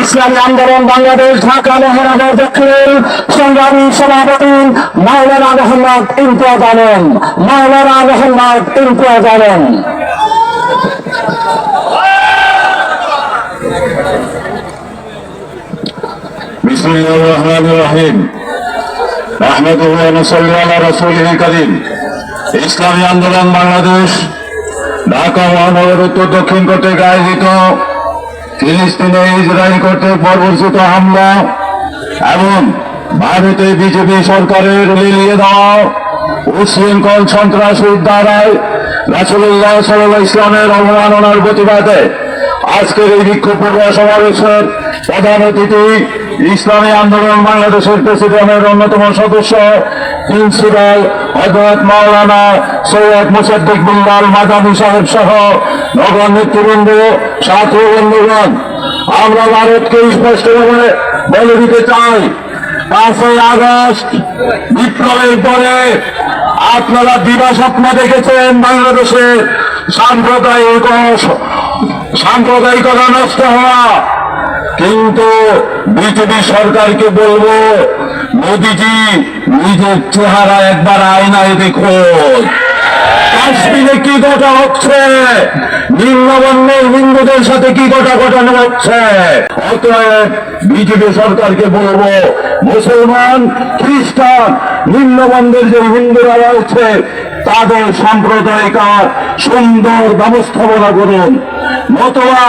ইসলামী আন্দোলন বাংলাদেশ ঢাকা মহানগর দক্ষিণের সংগ্রামী সভাপতি মাওলানা মোহাম্মদ ইমতিয়াজ আলম। মাওলানা মোহাম্মদ ইমতিয়াজ আলম। বিসমিল্লাহির রহমানির রহিম। নাহমাদুহু ওয়া নুসাল্লি আলা রাসূলিল কারীম। ইসলামী আন্দোলন বাংলাদেশ ঢাকা মহানগর উত্তর দক্ষিণ কর্তৃক আয়োজিত ফিলিস্তিনে ইসরায়েল কর্তৃক বর্বরচিত হামলা এবং ভারতে বিজেপি সরকারের লিলিয়ে দেওয়া উচ্ছৃঙ্খল সন্ত্রাসী দ্বারায় রাসূলুল্লাহ সাল্লাল্লাহু আলাইহি ইসলামের অবমাননার প্রতিবাদে আজকের এই বিক্ষোভ সমাবেশের প্রধান অতিথি ইসলামী আন্দোলন বাংলাদেশের প্রেসিডেন্টের অন্যতম সদস্য প্রিন্সিপাল হযরত মাওলানা সৈয়দ মুসাদ্দিক বিল্লাল মাদানী সাহেব সহ নগর নেতৃবৃন্দ, ছাত্র বন্ধুগণ, আমরা ভারতকে স্পষ্টভাবে বলে দিতে চাই, 5ই আগস্ট বিপ্লবের পরে আপনারা দিবা স্বপ্ন দেখেছেন বাংলাদেশের সাম্প্রদায়িকতা নষ্ট হওয়া, কিন্তু বিজেপি সরকারকে বলবো, মোদিজি নিজের চেহারা একবার আয়নায় দেখুন। কাশ্মীরে কি ঘটা হচ্ছে, নিম্নবর্ণের হিন্দুদের সাথে কি ঘটানো হচ্ছে। অতএব বিজেপি সরকারকে বলবো, মুসলমান, খ্রিস্টান, নিম্নবর্ণের যে হিন্দুরা রয়েছে তাদের সাম্প্রদায়িক সুন্দর ব্যবস্থাপনা করুন, নতুবা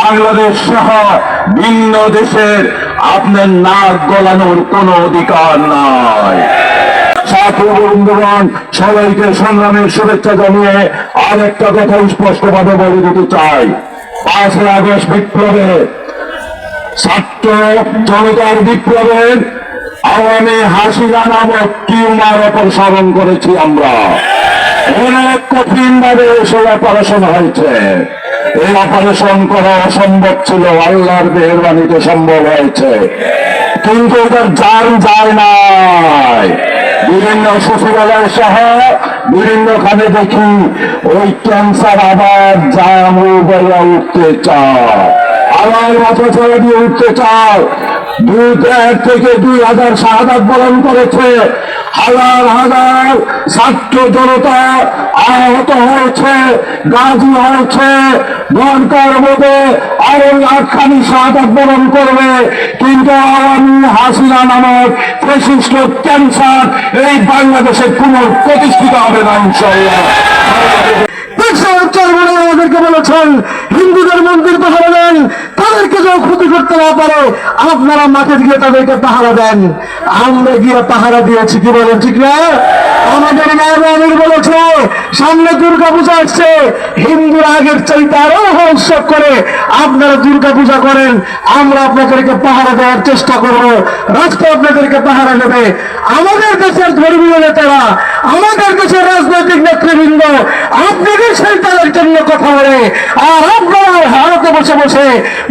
বাংলাদেশ সহ ভিন্ন দেশের আপনার নাক গলানোর কোন অধিকার নাই। ছাত্র বন্ধুগণ, সবাইকে সংগ্রামের শুভেচ্ছা জানিয়ে আর একটা কথা স্পষ্টভাবে বলে দিতে চাই, 5ই আগস্ট বিপ্লবে, ছাত্র জনতার বিপ্লবের আওয়ামী হাসিনা নামক টিউমার অপসারণ করেছি আমরা। অনেক কঠিন ভাবে সেই অপারেশন হয়েছে। এই অপারেশন করা অসম্ভব ছিল, আল্লাহর মেহেরবানিতে সম্ভব হয়েছে, কিন্তু এটার জান যায় নাই। বিভিন্ন সচিবালয় সহ বিভিন্নখানে দেখি ওই ক্যান্সার আবার জামু বেলা উঠতে চায়, আবার মাথা ছেড়ে দিয়ে উঠতে চায়। 1 থেকে 2,000 শাহাদাত বরণ করেছে, হাজার ছাত্র জনতা আহত হয়েছে, গাজী হয়েছে, দরকার মতো আরো লাখখানি শাহাদাত বরণ করবে, কিন্তু আওয়ামী হাসিনা নামক প্রশিষ্ট ক্যান্সার এই বাংলাদেশে পুনঃপ্রতিষ্ঠিত হবে না ইনশাআল্লাহ। আমাদেরকে বলেছেন হিন্দুদের মন্দির পাহারা দেন, তাদেরকে কেউ ক্ষতি করতে না পারে, আপনারা মাঠে গিয়ে তাদেরকে পাহারা দেন। আমরা গিয়ে পাহারা দিয়েছি, কি বলেন ঠিক না? আমাদের মায়ের বলেছে সামনে দুর্গা পূজা আসছে, হিন্দুরা আগের চাইতে আরো উৎসব করে আপনারা দুর্গা পূজা করেন, আমরা আপনাদেরকে পাহারা দেওয়ার চেষ্টা করব, রাষ্ট্র আপনাদেরকে পাহারা নেবে। আমাদের দেশের ধর্মীয় নেতারা, আমাদের দেশের রাজনৈতিক নেতৃবৃন্দ আপনাদের সেই তাদের জন্য কথা বলে, আর আপনারা ভারতে বসে বসে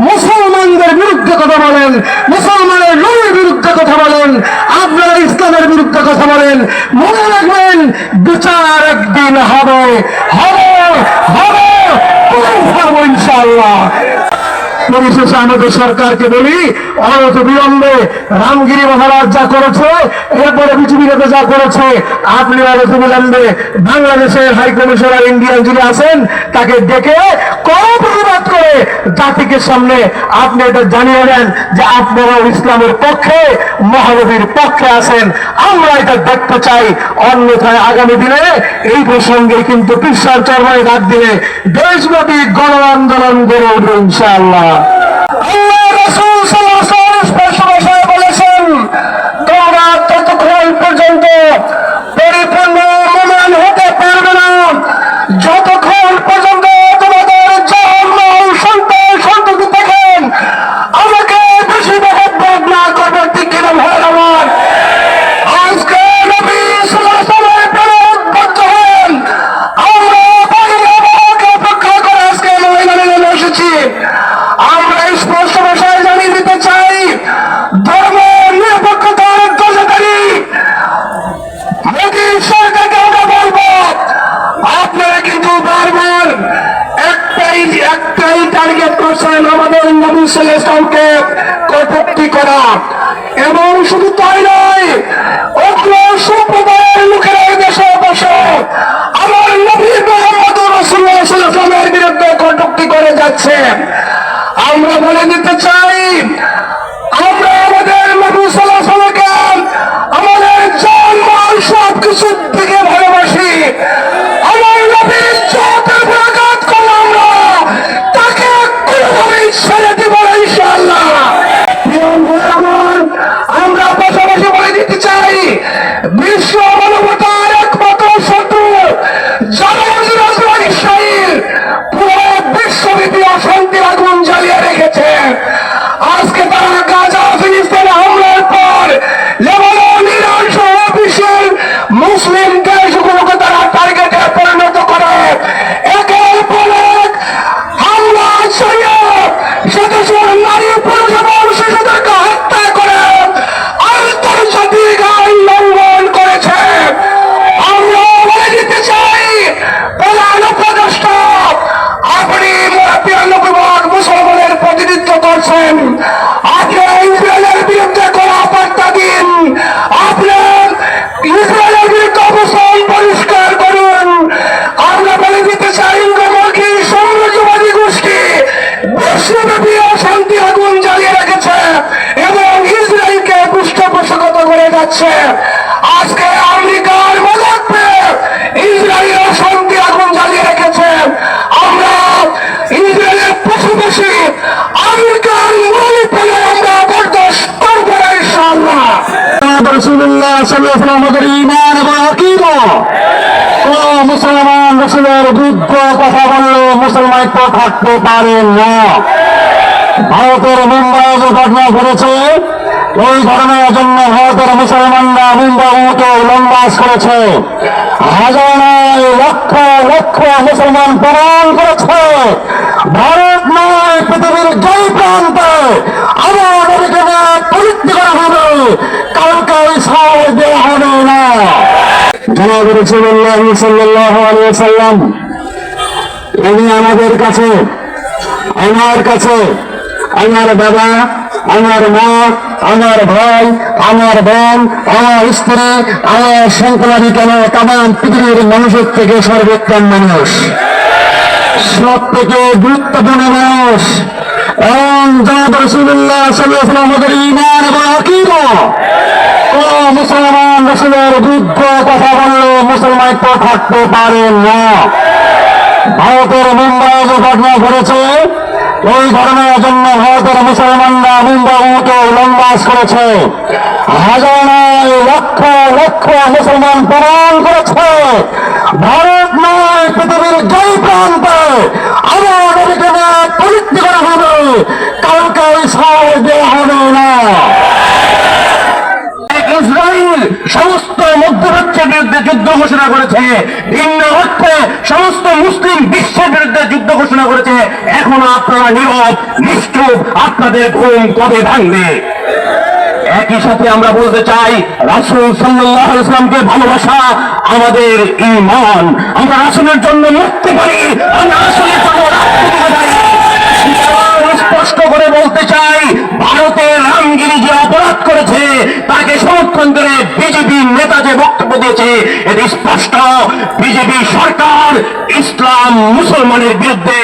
মুসলমানদের বিরুদ্ধে কথা বলেন, মুসলমানের নবীর বিরুদ্ধে কথা বলেন, আপনারা ইসলামের বিরুদ্ধে কথা বলেন। মনে রাখবেন, বিচার একদিন হবে, ইনশাআল্লাহ। পরিশেষে আমাদের সরকারকে বলি, অনন্ত বিলম্বে রামগিরি মহারাজ যা করেছে, এরপরে বিজেপিতে যা করেছে, আপনি অনন্ত বিলম্বে বাংলাদেশের হাই কমিশনার ইন্ডিয়ান যিনি আছেন তাকে ডেকে প্রতিবাদ করে জাতিকে সামনে আপনি এটা জানিয়ে দেন যে আপনারা ইসলামের পক্ষে, মহানবীর পক্ষে আছেন। আমরা এটা দেখতে চাই, অন্যথায় আগামী দিনে এই প্রসঙ্গে কিন্তু পিসার চরমায় ডাক দিলে দেশব্যাপী গণ আন্দোলন গড়ে উঠবে ইনশাআল্লাহ। আল্লাহ রাসূল সাল্লাল্লাহু আলাইহি ওয়াসাল্লাম স্পষ্ট ভাষায় বলেছেন, তোমরা ততক্ষণ পর্যন্ত পরিপূর্ণ মুমিন হতে পারবে না যতক্ষণ পর্যন্ত তোমাদের জন্ম সন্ততি দেখেন আমাকে বেশি মহব্বত না করবে, ঠিক কিনা ভাই আমার? আজকে নবী সাল্লাল্লাহু আলাইহি ওয়াসাল্লামের প্রেমে উদ্বুদ্ধ হন, আমরা বাইরে অপেক্ষা করে আজকে ময়দানে নেমে এসেছি। সাল্লাল্লাহু আলাইহি ওয়াসাল্লামকে কটূক্তি করা, এবং শুধু তাই নয়, অগ্র সম্প্রদায়ের লোকেরা দেশে বসে আমার নবী মুহাম্মদ রাসূলুল্লাহ সাল্লাল্লাহু আলাইহি ওয়াসাল্লামের বিরুদ্ধে কটূক্তি করে যাচ্ছে। আমরা বলে দিতে চাই, আমরা আমাদের নবী সাল্লাল্লাহু আলাইহি ওয়াসাল্লামকে আমাদের জান মাল সবকিছু থেকে ভালোবাসি। আমার নবীর জাতের উপর আঘাত করলে আমরা তাকে কোনোভাবেই ছেড়ে দিব না ইনশাআল্লাহ। আমরা পাশাপাশি বলে দিতে চাই, বিশ্ব মানবতার একমাত্র শত্রু ইসরায়েল পুরো বিশ্বব্যাপী অশান্তির আগুন জ্বালিয়ে রেখেছে। আজকে তারা গাজা ফিলিস্তিনে হামলার পর লেবানন, ইরান সহ বিশ্বের মুসলিম দেশগুলোকে তারা টার্গেটে পরিণত করে একের পর এক হামলা চালিয়ে সেদেশের নারী পুরুষ এবং শিশুদেরকে হত্যা করে আন্তর্জাতিক আইন লঙ্ঘন করেছে। আমরা বলে দিতে চাই, প্রধান উপদেষ্টা আপনি 93 মুসলমানের প্রতিনিধিত্ব করছেন, আপনি ইসরায়েলের বিরুদ্ধে করা বার্তা দিন, আপনি ইসরায়েলের বিরুদ্ধে অবস্থান পরিষ্কার করুন। আমরা বলে দিতে চাই, ইঙ্গমুখী সাম্রাজ্যবাদী গোষ্ঠী বিশ্বব্যাপী অশান্তি আগুন জ্বালিয়ে রেখেছে এবং ইসরায়েলকে পৃষ্ঠপোষকতা করে যাচ্ছে। আজকে আমেরিকার মদত পেয়ে ইসরায়েল অশান্তি আগুন জ্বালিয়ে রেখেছে। আমরা ইসরায়েলের পাশাপাশি আমেরিকার মূল পেলে আমরা বরদাস্ত করব না ইনশাআল্লাহ। রাসূলুল্লাহ সাল্লাল্লাহু আলাইহি ওয়াসাল্লাম আমাদের ঈমান এবং আকীদা। কোন মুসলমান রাসূলের বিরুদ্ধে কথা বললে মুসলমান তো থাকতে পারে না। ভারতের মুম্বাইয়ে যে ঘটনা ঘটেছে, ওই ঘটনার জন্য ভারতের মুসলমানরা মুম্বাইকে লম্বাস করেছে। হাজার নয়, লক্ষ লক্ষ মুসলমান প্রমাণ করেছে ভারত নয়, পৃথিবীর যেই প্রান্তে আমার নবীকে পবিত্র করা হবে, কাউকে ছাড় দেওয়া হবে না। জনাব রাসূলুল্লাহ সাল্লাল্লাহু আলাইহি ওয়াসাল্লাম উনি আমাদের কাছে, আমার কাছে, আমার বাবা, আমার মা, আমার ভাই, আমার বোন, আমার স্ত্রী, আমার সন্তানাদি কেন তামাম পৃথিবীর মানুষের থেকে সর্বোত্তম মানুষ, সব থেকে গুরুত্বপূর্ণ মানুষ। এবং জনাব রাসূলুল্লাহ সাল্লাল্লাহু আলাইহি ওয়াসাল্লাম আমাদের ঈমান এবং আকীদা। কোন মুসলমান রাসূলের বিরুদ্ধে কথা বললে মুসলমান তো থাকতে পারে না। ভারতের মুম্বাইয়ে যে ঘটনা ঘটেছে, ওই ঘটনার জন্য ভারতের মুসলমানরা মুম্বাইকে লম্বাস করেছে। হাজার নয়, লক্ষ লক্ষ মুসলমান প্রমাণ করেছে ভারত নয়, পৃথিবীর যেই প্রান্তে আমার নবীকে পবিত্র করা হবে, কাউকে ছাড় দেওয়া হবে না। ইসরায়েল সমস্ত মধ্যপ্রাচ্যের বিরুদ্ধে যুদ্ধ ঘোষণা করেছে, ভিন্ন অর্থে সমস্ত মুসলিম বিশ্বের বিরুদ্ধে যুদ্ধ ঘোষণা করেছে। এখনো আপনারা নীরব নিশ্চুপ, আপনাদের ঘুম কবে ভাঙবে? একই সাথে আমরা বলতে চাই, রাসূল সাল্লাল্লাহু আলাইহি ওয়াসাল্লামকে ভালোবাসা আমাদের ঈমান। আমরা রাসূলের জন্য মরতে পারি, আমরা রাসূলের জন্য রাখতে পারি। স্পষ্ট করে বলতে চাই, ভারতের রামগিরি যে অপরাধ করেছে তাকে সমর্থন করে বিজেপি নেতা যে বক্তব্য দিয়েছে, এটি স্পষ্ট বিজেপি সরকার ইসলাম মুসলমানের বিরুদ্ধে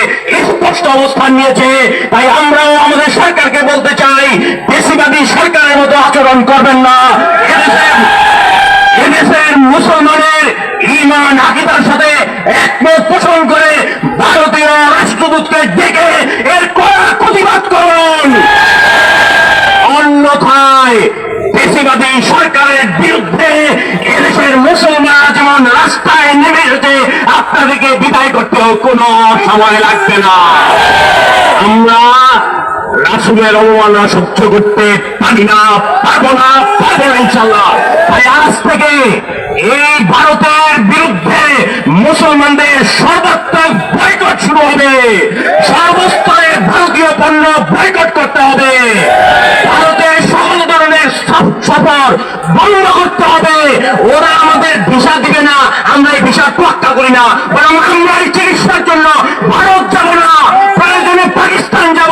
স্পষ্ট অবস্থান নিয়েছে। তাই আমরাও আমাদের সরকারকে বলতে চাই, দেশিবাদী সরকারের মতো আচরণ করবেন না। এদেশের মুসলমানের ঈমান আকীদার সাথে একমত পোষণ করে ভারতীয় রাষ্ট্রদূতকে ডেকে এর কড়া প্রতিবাদ করুন। অন্যথায় দেশিবাদী সরকারের বিরুদ্ধে এদেশের মুসলমান যেমন রাস্তায় নেমে এসেছে, আপনাদেরকে বিদায় করতেও কোনো সময় লাগবে না। আমরা রাসূলের অবমাননা সহ্য করতে পারি না, পারবো না, পারবো না ইনশাআল্লাহ। তাই আজ থেকে এই ভারতের বিরুদ্ধে মুসলমানদের সর্বাত্মক বয়কট শুরু হবে। সর্বস্তরে ভারতীয় পণ্য বয়কট করতে হবে। ভারতের সকল ধরনের সফর বন্ধ করতে হবে। ওরা আমাদের ভিসা দিবে না, আমরা এই ভিসা তোয়াক্কা করি না, বরং আমরা এই চিকিৎসার জন্য ভারত যাব না, প্রয়োজনে পাকিস্তান যাব,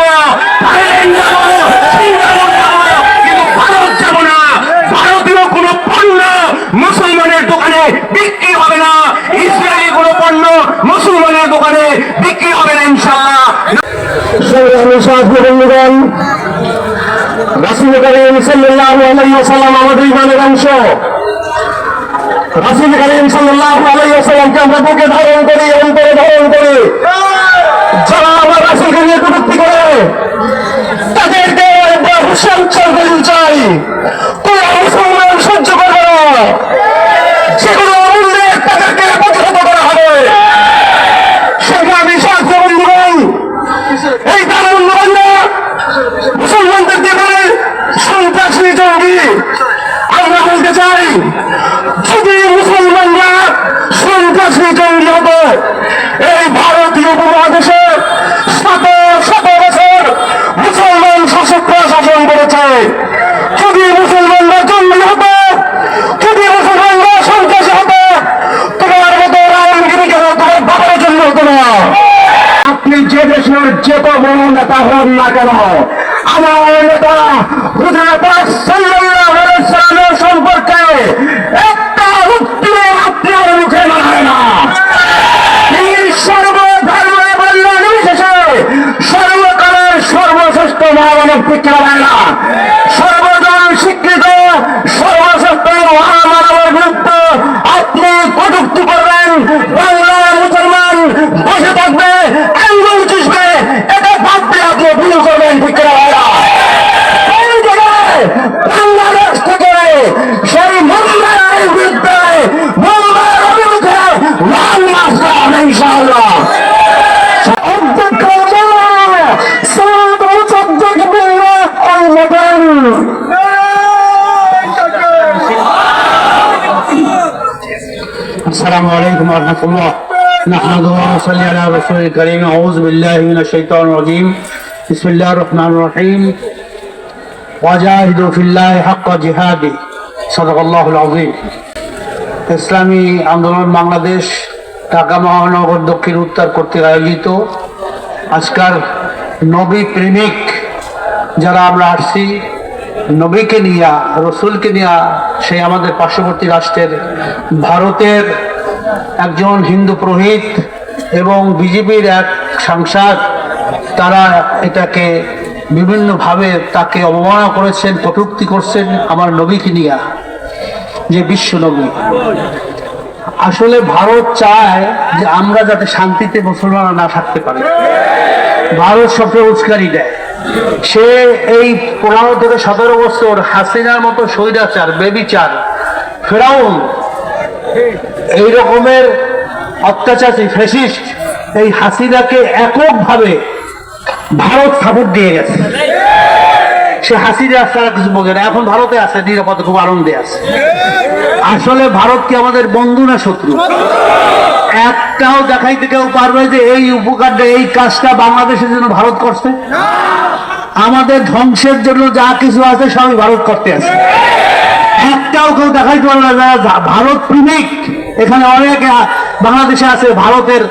সাথী বন্ধুগণ, রাসূল করিম সাল্লাল্লাহু আলাইহি ওয়াসাল্লাম আমাদের ইমানের অংশ। রাসূল করিম সাল্লাল্লাহু আলাইহি ওয়াসাল্লামকে আমরা বুকে ধারণ করি, অন্তরে ধারণ করি। যারা আমার রাসূলকে নিয়ে কটূক্তি করে তাদেরকে হুঁশিয়ার করে চাই, কোন মুসলমান সহ্য করবে না। সেগুলো অমূল্যে তাদেরকে প্রতিহত করা হবে। সংগ্রামী সাথী বন্ধুগণ, এই তারুণ্যবান্ধা মুসলমানদের জীবনে সন্ত্রাসী জঙ্গি। আমরা বলতে চাই, যদি মুসলমানরা সন্ত্রাসী জঙ্গি হতো, এই ভারতীয় উপমহাদেশে শত শত বছর মুসলমান শাসকরা শাসন করেছে। যদি মুসলমানরা জঙ্গি হতো, যদি মুসলমানরা সন্ত্রাসী হতো, তোমার মতো রামগিরিকে তোমার বাবার জন্য হতো না। আপনি যে দেশের যে বড় নেতা হন না কেন, আমার নেতা হুজুর সাল্লাল্লাহু আলাইহি ওয়াসাল্লামের সম্পর্কে একটা উত্তর আপনার মুখে মানায় না। এই সর্বধর্ম বর্ণ নির্বিশেষে সর্বকালের সর্বশ্রেষ্ঠ মহামানব শিক্ষাবানা, সর্বজন স্বীকৃত সর্বশ্রেষ্ঠ মহামানবের বিরুদ্ধে আপনি কটূক্তি করবেন, বাংলার মুসলমান বসে থাকবে, আঙ্গুল চুষবে, এটা ভাবতে আপনি ভুল করবেন। শিক্ষাবানা এই জায়গায় বাংলাদেশ থেকে সেই মুম্বাইয়ের বিরুদ্ধে, মুম্বাইয়ের অভিমুখে লং মার্চ করা ইনশাআল্লাহ। السلام عليكم ورحمة الله. نحمده ونصلي على رسول الكريم. أعوذ بالله من الشيطان الرجيم. بسم الله الرحمن الرحيم. وجاهدوا في الله حق جهاده. صدق الله العظيم. ইসলামী আন্দোলন বাংলাদেশ ঢাকা মহানগর দক্ষিণ উত্তর কর্তৃক আয়োজিত আজকাল নবী প্রেমিক যারা আমরা আসছি, নবীকে নিয়ে, রসুলকে নিয়ে, সেই আমাদের পার্শ্ববর্তী রাষ্ট্রের ভারতের একজন হিন্দু পুরোহিত এবং বিজেপির এক সাংসদ, তারা এটাকে বিভিন্নভাবে তাকে অবমাননা করেছেন, কটূক্তি করছেন আমার নবীকে নিয়ে, যে বিশ্ব নবী। আসলে ভারত চায় যে আমরা যাতে শান্তিতে মুসলমানরা না থাকতে পারে। ভারত সবচেয়ে উস্কানি দেয়। সে এই 15 থেকে 17 বছর হাসিনার মতো স্বৈরাচার, বেবিচার, ফেরাউন, এই রকমের অত্যাচারী ফ্যাসিস্ট এই হাসিনাকে এককভাবে ভারত সাপোর্ট দিয়ে গেছে। সে হাসিনা ছাড়া কিছু বোঝে না। এখন ভারতে আছে, নিরাপদে খুব আনন্দে আছে। আসলে ভারত কি আমাদের বন্ধু না শত্রু? একটাও দেখাইতে কেউ পারবে যে এই উপকারটা, এই কাজটা বাংলাদেশের জন্য ভারত করছে? আমাদের ধ্বংসের জন্য যা কিছু আছে সবই ভারত করতে আছে। একটাও কেউ দেখাইতে পারবে না যারা ভারত প্রেমিক। এখানে অনেক বাংলাদেশে আছে ভারতের,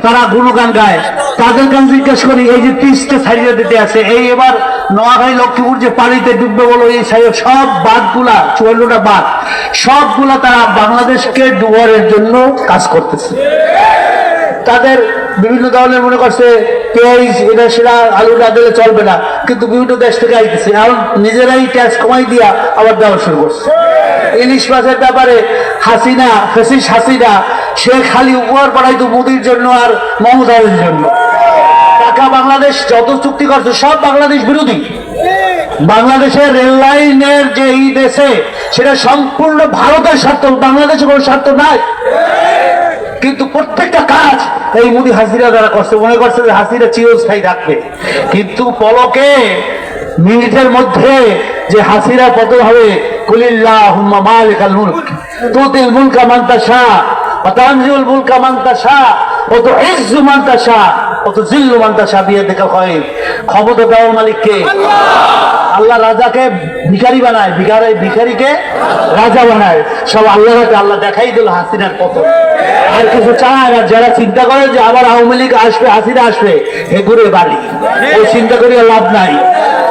তারা গুণগান গায়। তাদের কাছে জিজ্ঞেস করি, এই যে 30টা সাইডে দিতে আছে, এই এবার নোয়াখালী লক্ষ্মীপুর যে পানিতে ডুববে বলো, এই সাইড সব বাঁধগুলা, 54টা বাঁধ, সবগুলা তারা বাংলাদেশকে ডুবারের জন্য কাজ করতেছে। তাদের বিভিন্ন ধরনের মনে করছে পেঁয়াজ এটা সেটা আলু না দিলে চলবে না, কিন্তু বিভিন্ন দেশ থেকে আইতেছে, এখন নিজেরাই ট্যাক্স কমাই দিয়া আবার দেওয়া শুরু করছে। ইলিশ মাছের ব্যাপারে হাসিনা, ফ্যাসিস্ট হাসিনা, সে খালি উপহার পাঠাইতো মোদির জন্য আর মমতার জন্য। টাকা বাংলাদেশ যত চুক্তি করছে সব বাংলাদেশ বিরোধী। বাংলাদেশের রেল লাইনের যে এই দেশে, সেটা সম্পূর্ণ ভারতের স্বার্থ, বাংলাদেশের কোনো স্বার্থ নাই। কিন্তু প্রত্যেকটা কাজ এই মোদি হাসিনা দ্বারা করছে, মনে করছে যে হাসিনা চিরস্থায়ী থাকবে। কিন্তু পলকে মিনিটের মধ্যে যে হাসিনা পতন হবে, কুলিল্লাহুম্মা মালিকাল মুলক তুতিল মুলকা মান তাশা ওয়া তানজিউল মুলকা মান তাশা ওয়া তুইজ্জু মান তাশা ওয়া তুযিল্লু মান তাশা বিয়াদিকা খায়র। ক্ষমতা দেওয়ার মালিক কে? আল্লাহ রাজাকে ভিখারি বানায়, ভিখারিকে রাজা বানায়। সব আল্লাহর হাতে। আল্লাহ দেখাই দিল হাসিনার পতন। আর কিছু চায় না। যারা চিন্তা করে যে আবার আওয়ামী লীগ আসবে, হাসিনা আসবে, হেগুরে বাড়ি, এই চিন্তা করিয়া লাভ নাই।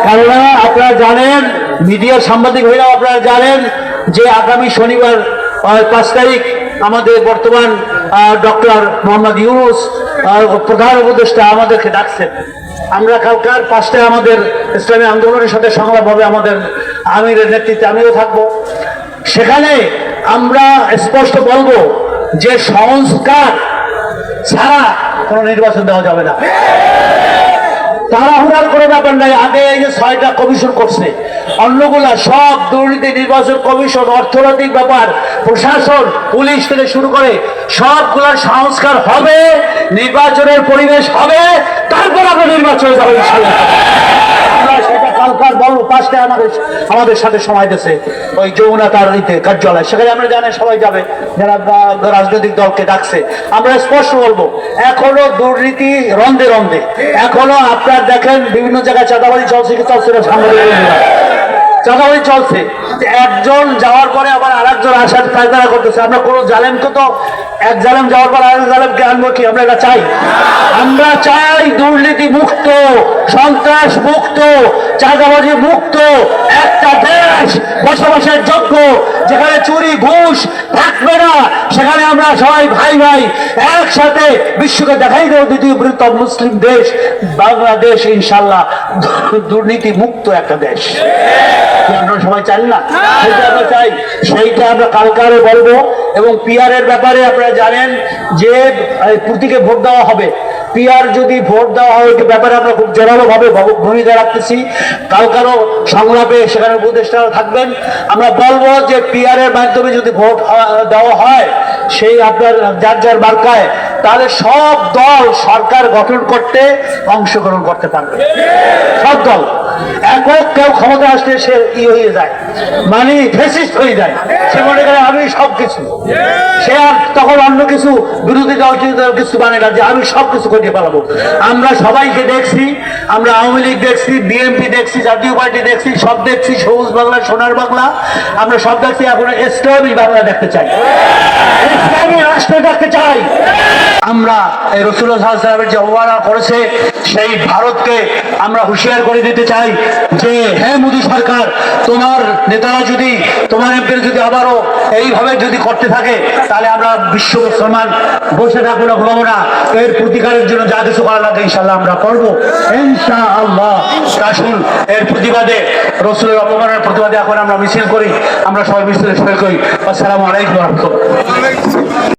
কারণ আপনারা জানেন, মিডিয়ার সাংবাদিক হইলেও আপনারা জানেন যে আগামী শনিবার 5 তারিখ আমাদের বর্তমান ডক্টর মোহাম্মদ ইউনূস প্রধান উপদেষ্টা আমাদেরকে ডাকছেন। আমরা কালকার 5টায় আমাদের ইসলামী আন্দোলনের সাথে সংলাপ হবে, আমাদের আমিরের নেতৃত্বে আমিও থাকবো। সেখানে আমরা স্পষ্ট বলবো যে সংস্কার ছাড়া কোনো নির্বাচন দেওয়া যাবে না। তাড়াহুড়ার কোনো ব্যাপার নাই। আগে এই যে 6টা কমিশন করছে, অন্যগুলা সব দুর্নীতি, নির্বাচন কমিশন, অর্থনৈতিক ব্যাপার, প্রশাসন, পুলিশ থেকে শুরু করে সবগুলার সংস্কার হবে, নির্বাচনের পরিবেশ হবে, তারপর আমরা নির্বাচনে যাবো ইনশাআল্লাহ। আমরা সেটা কালকার বলবো 5টায় আমাদের সাথে সময় দিয়েছে ওই যমুনা তার কার্যালয়, সেখানে আমরা জানি সবাই যাবে যারা রাজনৈতিক দলকে ডাকছে। আমরা স্পষ্ট বলবো এখনো দুর্নীতি রন্ধে রন্ধে, এখনো আপনার দেখেন বিভিন্ন জায়গায় চাঁদাবাজি চলছে কি চলছে না, সাংবাদিক চাঁদাবাজি চলছে। একজন যাওয়ার পরে আবার আরেকজন আসার ফায়দা করতেছে। আমরা কোনো জালেমকে তো এক জালেম যাওয়ার পর আরেক জালেমকে আনবো কি? আমরা এটা চাই? আমরা চাই দুর্নীতি মুক্ত, সন্ত্রাস মুক্ত, চাঁদাবাজি মুক্ত একটা দেশ, বসবাসের যোগ্য, যেখানে চুরি ঘুষ থাকবে না, সেখানে আমরা সবাই ভাই ভাই একসাথে বিশ্বকে দেখাই দেবো দ্বিতীয় বৃহত্তম মুসলিম দেশ বাংলাদেশ, ইনশাল্লাহ দুর্নীতি মুক্ত একটা দেশ। আপনারা সবাই চান না? সেটা আমরা চাই, সেইটা আমরা কালকারে বলবো। এবং পিআরের ব্যাপারে আপনারা জানেন যে প্রতীকে ভোট দেওয়া হবে। পিআর যদি ভোট দেওয়া হয়, ওই ব্যাপারে আমরা খুব জোরালোভাবে ভূমিকা রাখতেছি। কালকারও সংলাপে সেখানে উপদেষ্টারা থাকবেন। আমরা বলবো যে পিআরের মাধ্যমে যদি ভোট দেওয়া হয়, সেই আপনার যার যার মার্কায়, তাহলে সব দল সরকার গঠন করতে অংশগ্রহণ করতে পারবে। সব দল একক কেউ ক্ষমতা আসলে সে হয়ে যায়, মানে ফ্যাসিস্ট হয়ে যায়, সে মনে করে আমি সবকিছু, সে আর তখন অন্য কিছু বিরোধী দল কিছু মানে না যে আমি সবকিছু করতে পারবো। আমরা সবাইকে দেখছি, আমরা আওয়ামী লীগ দেখছি, বিএনপি দেখছি, জাতীয় পার্টি দেখছি, সব দেখছি, সবুজ বাংলা, সোনার বাংলা, আমরা সব দেখছি। এখন ইসলামী বাংলা দেখতে চাই, ইসলামী রাষ্ট্র দেখতে চাই। আমরা এই রাসূলুল্লাহ সাল্লাল্লাহু আলাইহি ওয়াসাল্লামের যে অবমাননা করেছে সেই ভারতকে আমরা হুঁশিয়ার করে দিতে চাই যে হে মোদী সরকার, তোমার নেতারা যদি, তোমার এমপিরা যদি আবারও এইভাবে যদি করতে থাকে, তাহলে আমরা বিশ্ব মুসলমান বসে থাকবো না, ঘুমাবো না। এর প্রতিকারের জন্য যা কিছু করা লাগে ইনশাআল্লাহ আমরা করবো, ইনশাআল্লাহ। আসুন এর প্রতিবাদে, রাসূলের অপমানের প্রতিবাদে এখন আমরা মিছিল করি, আমরা সবাই মিছিলে শরীক হই। আসসালামু আলাইকুম ওয়া রাহমাতুল্লাহ।